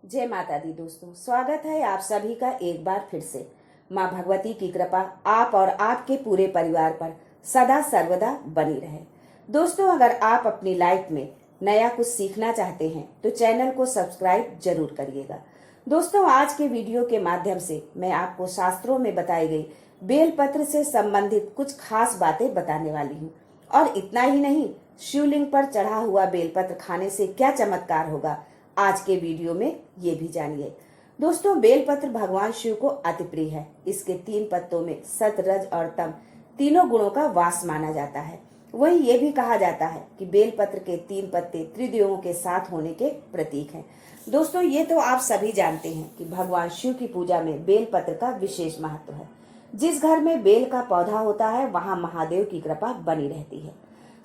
जय माता दी दोस्तों, स्वागत है आप सभी का एक बार फिर से। माँ भगवती की कृपा आप और आपके पूरे परिवार पर सदा सर्वदा बनी रहे। दोस्तों, अगर आप अपनी लाइफ में नया कुछ सीखना चाहते हैं तो चैनल को सब्सक्राइब जरूर करिएगा। दोस्तों, आज के वीडियो के माध्यम से मैं आपको शास्त्रों में बताई गई बेलपत्र से संबंधित कुछ खास बातें बताने वाली हूँ। और इतना ही नहीं, शिवलिंग पर चढ़ा हुआ बेलपत्र खाने से क्या चमत्कार होगा, आज के वीडियो में ये भी जानिए। दोस्तों, बेलपत्र भगवान शिव को अति प्रिय है। इसके 3 पत्तों में सत, रज और तम तीनों गुणों का वास माना जाता है। वही ये भी कहा जाता है कि बेलपत्र के 3 पत्ते त्रिदेवों के साथ होने के प्रतीक हैं। दोस्तों, ये तो आप सभी जानते हैं कि भगवान शिव की पूजा में बेलपत्र का विशेष महत्व है। जिस घर में बेल का पौधा होता है वहां महादेव की कृपा बनी रहती है।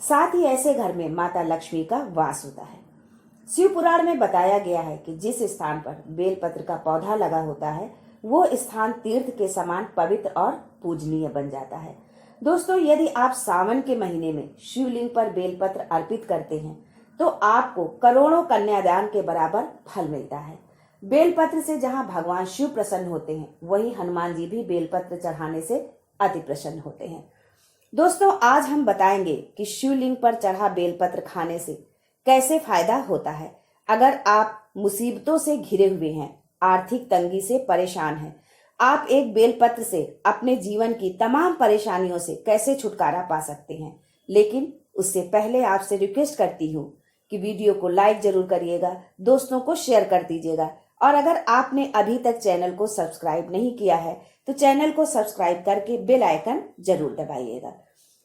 साथ ही ऐसे घर में माता लक्ष्मी का वास होता है। शिव पुराण में बताया गया है कि जिस स्थान पर बेलपत्र का पौधा लगा होता है वो स्थान तीर्थ के समान पवित्र और पूजनीय बन जाता है। दोस्तों, यदि आप सावन के महीने में शिवलिंग पर बेलपत्र अर्पित करते हैं तो आपको करोड़ों कन्यादान के बराबर फल मिलता है। बेलपत्र से जहां भगवान शिव प्रसन्न होते हैं वहीं हनुमान जी भी बेलपत्र चढ़ाने से अति प्रसन्न होते हैं। दोस्तों, आज हम बताएंगे कि शिवलिंग पर चढ़ा बेलपत्र खाने से कैसे फायदा होता है। अगर आप मुसीबतों से घिरे हुए हैं, आर्थिक तंगी से परेशान हैं, आप एक बेलपत्र से अपने जीवन की तमाम परेशानियों से कैसे छुटकारा पा सकते हैं। लेकिन उससे पहले आपसे रिक्वेस्ट करती हूँ कि वीडियो को लाइक जरूर करिएगा, दोस्तों को शेयर कर दीजिएगा और अगर आपने अभी तक चैनल को सब्सक्राइब नहीं किया है तो चैनल को सब्सक्राइब करके बेल आइकन जरूर दबाइएगा।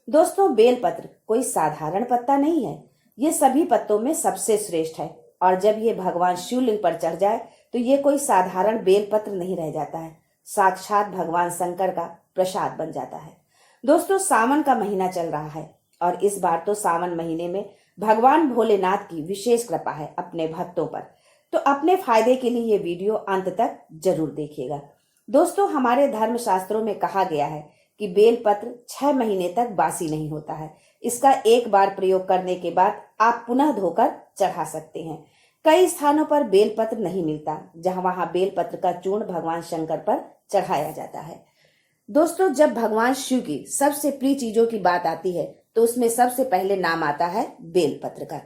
दोस्तों, बेलपत्र कोई साधारण पत्ता नहीं है, ये सभी पत्तों में सबसे श्रेष्ठ है और जब ये भगवान शिवलिंग पर चढ़ जाए तो ये कोई साधारण बेलपत्र नहीं रह जाता है, साक्षात भगवान शंकर का प्रसाद बन जाता है। दोस्तों, सावन का महीना चल रहा है और इस बार तो सावन महीने में भगवान भोलेनाथ की विशेष कृपा है अपने भक्तों पर, तो अपने फायदे के लिए ये वीडियो अंत तक जरूर देखिएगा। दोस्तों, हमारे धर्म शास्त्रों में कहा गया है कि बेलपत्र 6 महीने तक बासी नहीं होता है। इसका एक बार प्रयोग करने के बाद आप पुनः धोकर चढ़ा सकते हैं। कई स्थानों पर बेलपत्र नहीं मिलता, वहां बेलपत्र का चूर्ण भगवान शंकर पर चढ़ाया जाता है। दोस्तों, जब भगवान शिव की सबसे प्रिय चीजों की बात आती है तो उसमें सबसे पहले नाम आता है बेलपत्र का।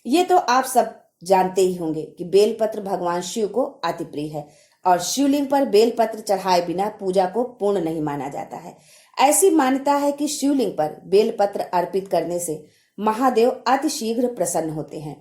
ये तो आप सब जानते ही होंगे कि बेलपत्र भगवान शिव को अति प्रिय है और शिवलिंग पर बेलपत्र चढ़ाए बिना पूजा को पूर्ण नहीं माना जाता है। ऐसी मान्यता है कि शिवलिंग पर बेलपत्र अर्पित करने से महादेव अति शीघ्र प्रसन्न होते हैं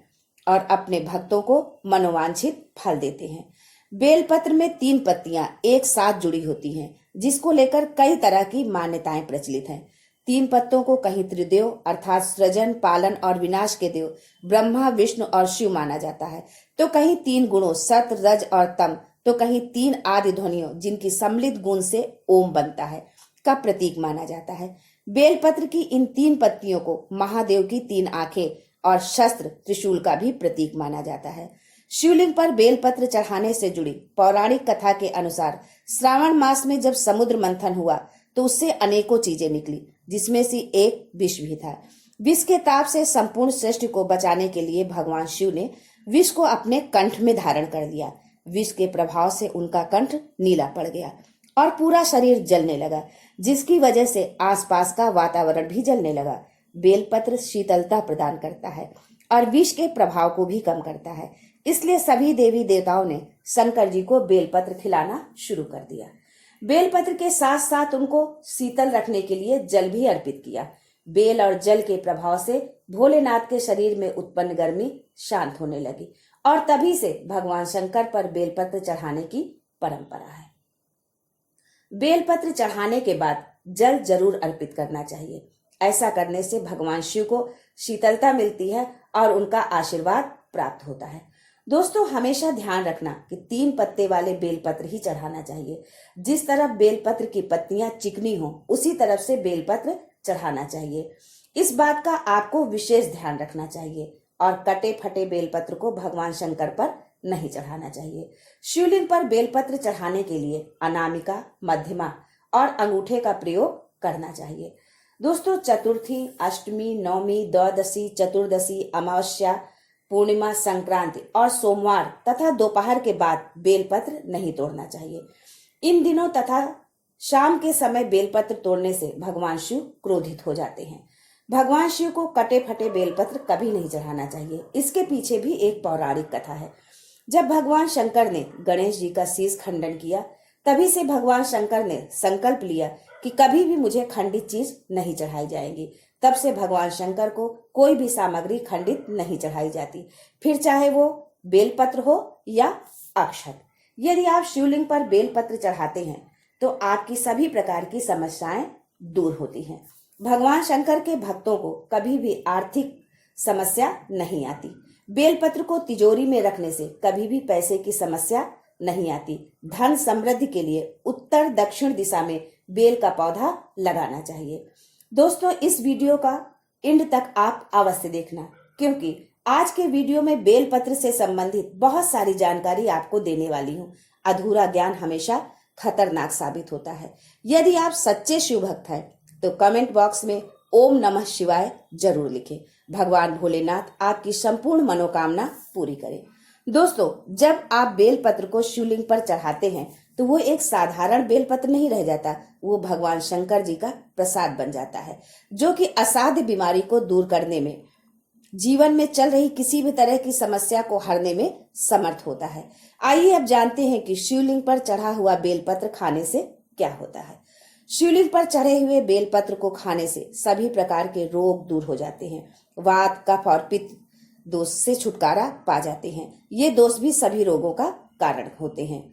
और अपने भक्तों को मनोवांछित फल देते हैं। बेलपत्र में 3 पत्तियां एक साथ जुड़ी होती हैं, जिसको लेकर कई तरह की मान्यताएं प्रचलित हैं। 3 पत्तों को कहीं त्रिदेव अर्थात सृजन, पालन और विनाश के देव ब्रह्मा, विष्णु और शिव माना जाता है, तो कहीं 3 गुणों सत, रज और तम, तो कहीं 3 आदि ध्वनियों जिनकी सम्मिलित गुण से ओम बनता है का प्रतीक माना जाता है। बेलपत्र की इन 3 पत्तियों को महादेव की 3 आंखें और शस्त्र त्रिशूल का भी प्रतीक माना जाता है। शिवलिंग पर बेलपत्र चढ़ाने से जुड़ी पौराणिक कथा के अनुसार श्रावण मास में जब समुद्र मंथन हुआ तो उससे अनेकों चीजें निकली, जिसमें से एक विष भी था। विष के ताप से संपूर्ण सृष्टि को बचाने के लिए भगवान शिव ने विष को अपने कंठ में धारण कर लिया। विष के प्रभाव से उनका कंठ नीला पड़ गया और पूरा शरीर जलने लगा, जिसकी वजह से आसपास का वातावरण भी जलने लगा। बेलपत्र शीतलता प्रदान करता है और विष के प्रभाव को भी कम करता है, इसलिए सभी देवी देवताओं ने शंकर जी को बेलपत्र खिलाना शुरू कर दिया। बेलपत्र के साथ साथ उनको शीतल रखने के लिए जल भी अर्पित किया। बेल और जल के प्रभाव से भोलेनाथ के शरीर में उत्पन्न गर्मी शांत होने लगी और तभी से भगवान शंकर पर बेलपत्र चढ़ाने की परंपरा है। बेलपत्र चढ़ाने के बाद जल जरूर अर्पित करना चाहिए। ऐसा करने से भगवान शिव को शीतलता मिलती है और उनका आशीर्वाद प्राप्त होता है। दोस्तों, हमेशा ध्यान रखना कि 3 पत्ते वाले बेलपत्र ही चढ़ाना चाहिए। जिस तरफ बेलपत्र की पत्तियां चिकनी हो उसी तरफ से बेलपत्र चढ़ाना चाहिए। इस बात का आपको विशेष ध्यान रखना चाहिए और कटे फटे बेलपत्र को भगवान शंकर पर नहीं चढ़ाना चाहिए। शिवलिंग पर बेलपत्र चढ़ाने के लिए अनामिका, मध्यमा और अंगूठे का प्रयोग करना चाहिए। दोस्तों, चतुर्थी, अष्टमी, नवमी, द्वादशी, चतुर्दशी, अमावस्या, पूर्णिमा, संक्रांति और सोमवार तथा दोपहर के बाद बेलपत्र नहीं तोड़ना चाहिए। इन दिनों तथा शाम के समय बेलपत्र तोड़ने से भगवान शिव क्रोधित हो जाते हैं। भगवान शिव को कटे फटे बेलपत्र कभी नहीं चढ़ाना चाहिए। इसके पीछे भी एक पौराणिक कथा है। जब भगवान शंकर ने गणेश जी का शीश खंडन किया, तभी से भगवान शंकर ने संकल्प लिया कि कभी भी मुझे खंडित चीज नहीं चढ़ाई जाएगी। तब से भगवान शंकर को कोई भी सामग्री खंडित नहीं चढ़ाई जाती, फिर चाहे वो बेलपत्र हो या अक्षत। यदि आप शिवलिंग पर बेलपत्र चढ़ाते हैं तो आपकी सभी प्रकार की समस्याएं दूर होती हैं। भगवान शंकर के भक्तों को कभी भी आर्थिक समस्या नहीं आती। बेलपत्र को तिजोरी में रखने से कभी भी पैसे की समस्या नहीं आती। धन समृद्धि के लिए उत्तर दक्षिण दिशा में बेल का पौधा लगाना चाहिए। दोस्तों, इस वीडियो का एंड तक आप अवश्य देखना, क्योंकि आज के वीडियो में बेलपत्र से संबंधित बहुत सारी जानकारी आपको देने वाली हूँ। अधूरा ज्ञान हमेशा खतरनाक साबित होता है। यदि आप सच्चे शिव भक्त हैं तो कमेंट बॉक्स में ओम नमः शिवाय जरूर लिखें। भगवान भोलेनाथ आपकी संपूर्ण मनोकामना पूरी करें। दोस्तों, जब आप बेलपत्र को शिवलिंग पर चढ़ाते हैं तो वो एक साधारण बेलपत्र नहीं रह जाता, वो भगवान शंकर जी का प्रसाद बन जाता है, जो कि असाध्य बीमारी को दूर करने में, जीवन में चल रही किसी भी तरह की समस्या को हरने में समर्थ होता है। आइए अब जानते हैं कि शिवलिंग पर चढ़ा हुआ बेलपत्र खाने से क्या होता है। शिवलिंग पर चढ़े हुए बेलपत्र को खाने से सभी प्रकार के रोग दूर हो जाते हैं। वात, कफ और पित्त दोष से छुटकारा पा जाते हैं। ये दोष भी सभी रोगों का कारण होते हैं।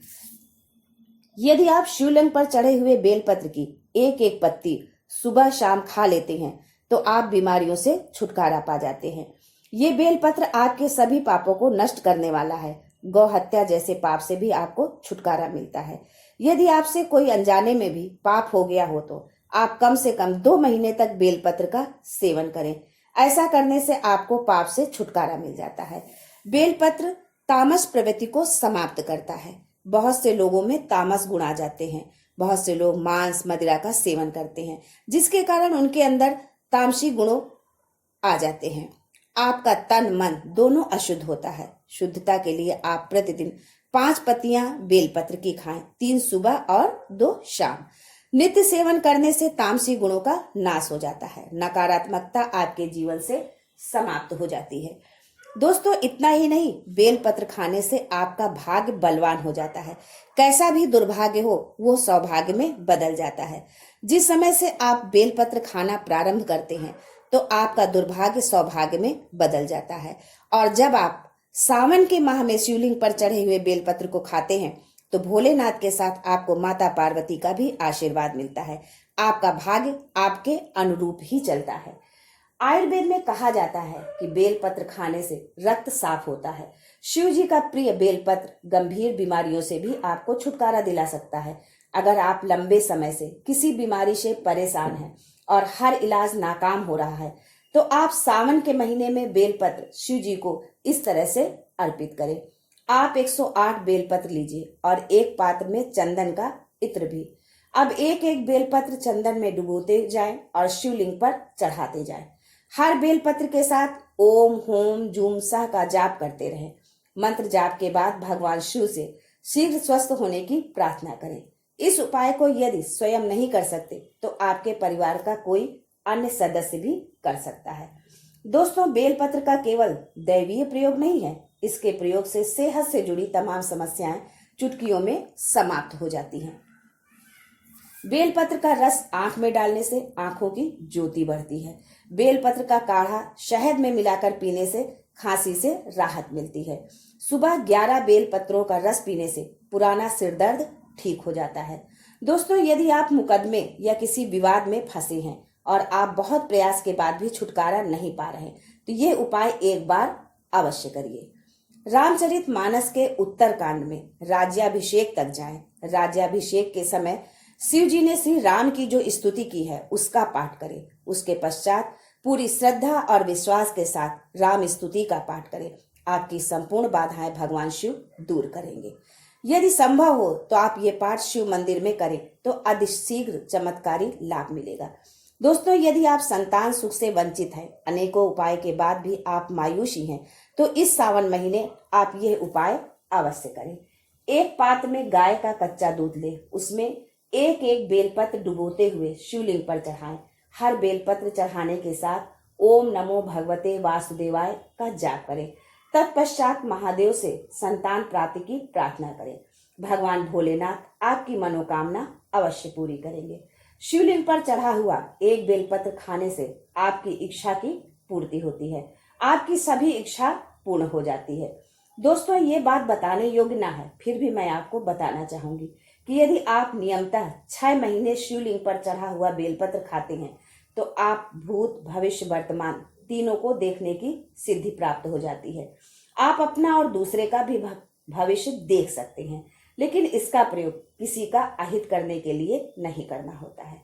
यदि आप शिवलिंग पर चढ़े हुए बेलपत्र की एक एक पत्ती सुबह शाम खा लेते हैं तो आप बीमारियों से छुटकारा पा जाते हैं। ये बेलपत्र आपके सभी पापों को नष्ट करने वाला है। गौ हत्या जैसे पाप से भी आपको छुटकारा मिलता है। यदि आपसे कोई अनजाने में भी पाप हो गया हो तो आप कम से कम 2 महीने तक बेलपत्र का सेवन करें। ऐसा करने से आपको पाप से छुटकारा मिल जाता है। बेलपत्र तामस प्रवृत्ति को समाप्त करता है। बहुत से लोगों में तामस गुण आ जाते हैं। बहुत से लोग मांस मदिरा का सेवन करते हैं, जिसके कारण उनके अंदर तामसी गुणों आ जाते हैं। आपका तन मन दोनों अशुद्ध होता है। शुद्धता के लिए आप प्रतिदिन 5 पत्तियां बेलपत्र की खाएं, 3 सुबह और 2 शाम। नित्य सेवन करने से तामसी गुणों का नाश हो जाता है। नकारात्मकता आपके जीवन से समाप्त हो जाती है। दोस्तों, इतना ही नहीं, बेलपत्र खाने से आपका भाग्य बलवान हो जाता है। कैसा भी दुर्भाग्य हो वो सौभाग्य में बदल जाता है। जिस समय से आप बेलपत्र खाना प्रारंभ करते हैं तो आपका दुर्भाग्य सौभाग्य में बदल जाता है। और जब आप सावन के माह में शिवलिंग पर चढ़े हुए बेलपत्र को खाते हैं तो भोलेनाथ के साथ आपको माता पार्वती का भी आशीर्वाद मिलता है। आपका भाग्य आपके अनुरूप ही चलता है। आयुर्वेद में कहा जाता है कि बेलपत्र खाने से रक्त साफ होता है। शिव जी का प्रिय बेलपत्र गंभीर बीमारियों से भी आपको छुटकारा दिला सकता है। अगर आप लंबे समय से किसी बीमारी से परेशान हैं और हर इलाज नाकाम हो रहा है तो आप सावन के महीने में बेलपत्र शिव जी को इस तरह से अर्पित करें। आप 108 बेलपत्र लीजिए और एक पात्र में चंदन का इत्र भी। अब एक एक बेलपत्र चंदन में डुबोते जाएं और शिवलिंग पर चढ़ाते जाएं। हर बेलपत्र के साथ ओम होम जूम सह का जाप करते रहें। मंत्र जाप के बाद भगवान शिव से शीघ्र स्वस्थ होने की प्रार्थना करें। इस उपाय को यदि स्वयं नहीं कर सकते तो आपके परिवार का कोई अन्य सदस्य भी कर सकता है। दोस्तों, बेलपत्र का केवल दैवीय प्रयोग नहीं है। इसके प्रयोग से सेहत से जुड़ी तमाम समस्याएं चुटकियों में समाप्त हो जाती हैं। बेलपत्र का रस आंख में डालने से आंखों की ज्योति बढ़ती है। बेलपत्र का काढ़ा शहद में मिलाकर पीने से खांसी से राहत मिलती है। सुबह 11 बेलपत्रों का रस पीने से पुराना सिर दर्द ठीक हो जाता है। दोस्तों, यदि आप मुकदमे या किसी विवाद में फंसे हैं और आप बहुत प्रयास के बाद भी छुटकारा नहीं पा रहे तो ये उपाय एक बार अवश्य करिए। रामचरितमानस के उत्तर कांड में राज्याभिषेक तक जाएं। राज्याभिषेक के समय शिव जी ने श्री राम की जो स्तुति की है उसका पाठ करें। उसके पश्चात पूरी श्रद्धा और विश्वास के साथ राम स्तुति का पाठ करें। आपकी संपूर्ण बाधाएं भगवान शिव दूर करेंगे। यदि संभव हो तो आप ये पाठ शिव मंदिर में करें तो अतिशीघ्र चमत्कारी लाभ मिलेगा। दोस्तों, यदि आप संतान सुख से वंचित हैं, अनेकों उपाय के बाद भी आप मायूसी हैं, तो इस सावन महीने आप यह उपाय अवश्य करें। एक पात्र में गाय का कच्चा दूध ले, उसमें एक एक बेलपत्र डुबोते हुए शिवलिंग पर चढ़ाएं। हर बेलपत्र चढ़ाने के साथ ओम नमो भगवते वासुदेवाय का जाप करें। तत्पश्चात महादेव से संतान प्राप्ति की प्रार्थना करें। भगवान भोलेनाथ आपकी मनोकामना अवश्य पूरी करेंगे। शिवलिंग पर चढ़ा हुआ एक बेलपत्र खाने से आपकी इच्छा की पूर्ति होती है, आपकी सभी इच्छा पूर्ण हो जाती है। दोस्तों, ये बात बताने योग्य ना है, फिर भी मैं आपको बताना चाहूंगी कि यदि आप नियमतः 6 महीने शिवलिंग पर चढ़ा हुआ बेलपत्र खाते हैं तो आप भूत भविष्य वर्तमान तीनों को देखने की सिद्धि प्राप्त हो जाती है। आप अपना और दूसरे का भी भविष्य देख सकते हैं, लेकिन इसका प्रयोग किसी का अहित करने के लिए नहीं करना होता है।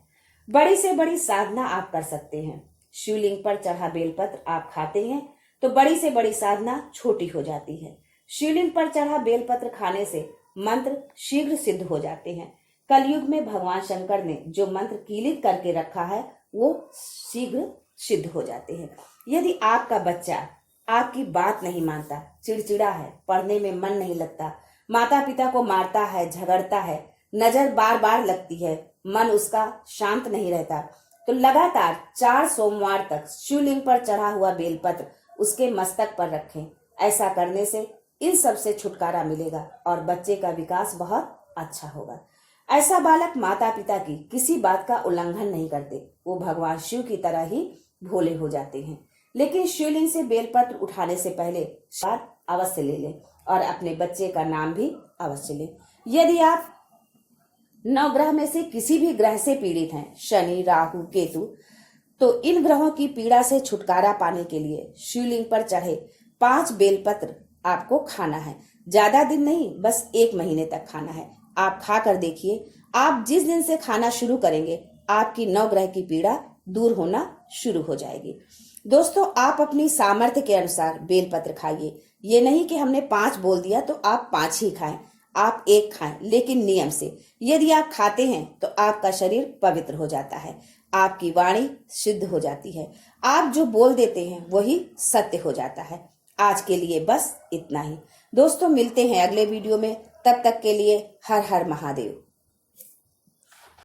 बड़ी से बड़ी साधना आप कर सकते हैं। शिवलिंग पर चढ़ा बेलपत्र आप खाते हैं तो बड़ी से बड़ी साधना छोटी हो जाती है। शिवलिंग पर चढ़ा बेलपत्र खाने से मंत्र शीघ्र सिद्ध हो जाते हैं। कलयुग में भगवान शंकर ने जो मंत्र कीलित करके रखा है वो शीघ्र सिद्ध हो जाते हैं। यदि आपका बच्चा आपकी बात नहीं मानता, चिड़चिड़ा है, पढ़ने में मन नहीं लगता, माता पिता को मारता है, झगड़ता है, नजर बार बार लगती है, मन उसका शांत नहीं रहता, तो लगातार 4 सोमवार तक शिवलिंग पर चढ़ा हुआ बेलपत्र उसके मस्तक पर रखें। ऐसा करने से इन सब से छुटकारा मिलेगा और बच्चे का विकास बहुत अच्छा होगा। ऐसा बालक माता पिता की किसी बात का उल्लंघन नहीं करते, वो भगवान शिव की तरह ही भोले हो जाते हैं। लेकिन शिवलिंग से बेलपत्र उठाने से पहले स्वाद अवश्य ले लें और अपने बच्चे का नाम भी अवश्य लें। यदि आप 9 ग्रह में से किसी भी ग्रह से पीड़ित हैं, शनि, राहु, केतु, तो इन ग्रहों की पीड़ा से छुटकारा पाने के लिए शिवलिंग पर चढ़े 5 बेलपत्र आपको खाना है। ज्यादा दिन नहीं, बस 1 महीने तक खाना है। आप खा कर देखिए, आप जिस दिन से खाना शुरू करेंगे आपकी 9 ग्रह की पीड़ा दूर होना शुरू हो जाएगी। दोस्तों, आप अपनी सामर्थ्य के अनुसार बेलपत्र खाइए। ये नहीं कि हमने 5 बोल दिया तो आप 5 ही खाएं, आप 1 खाएं, लेकिन नियम से। यदि आप खाते हैं तो आपका शरीर पवित्र हो जाता है, आपकी वाणी सिद्ध हो जाती है, आप जो बोल देते हैं वही सत्य हो जाता है। आज के लिए बस इतना ही। दोस्तों, मिलते हैं अगले वीडियो में, तब तक के लिए हर हर महादेव।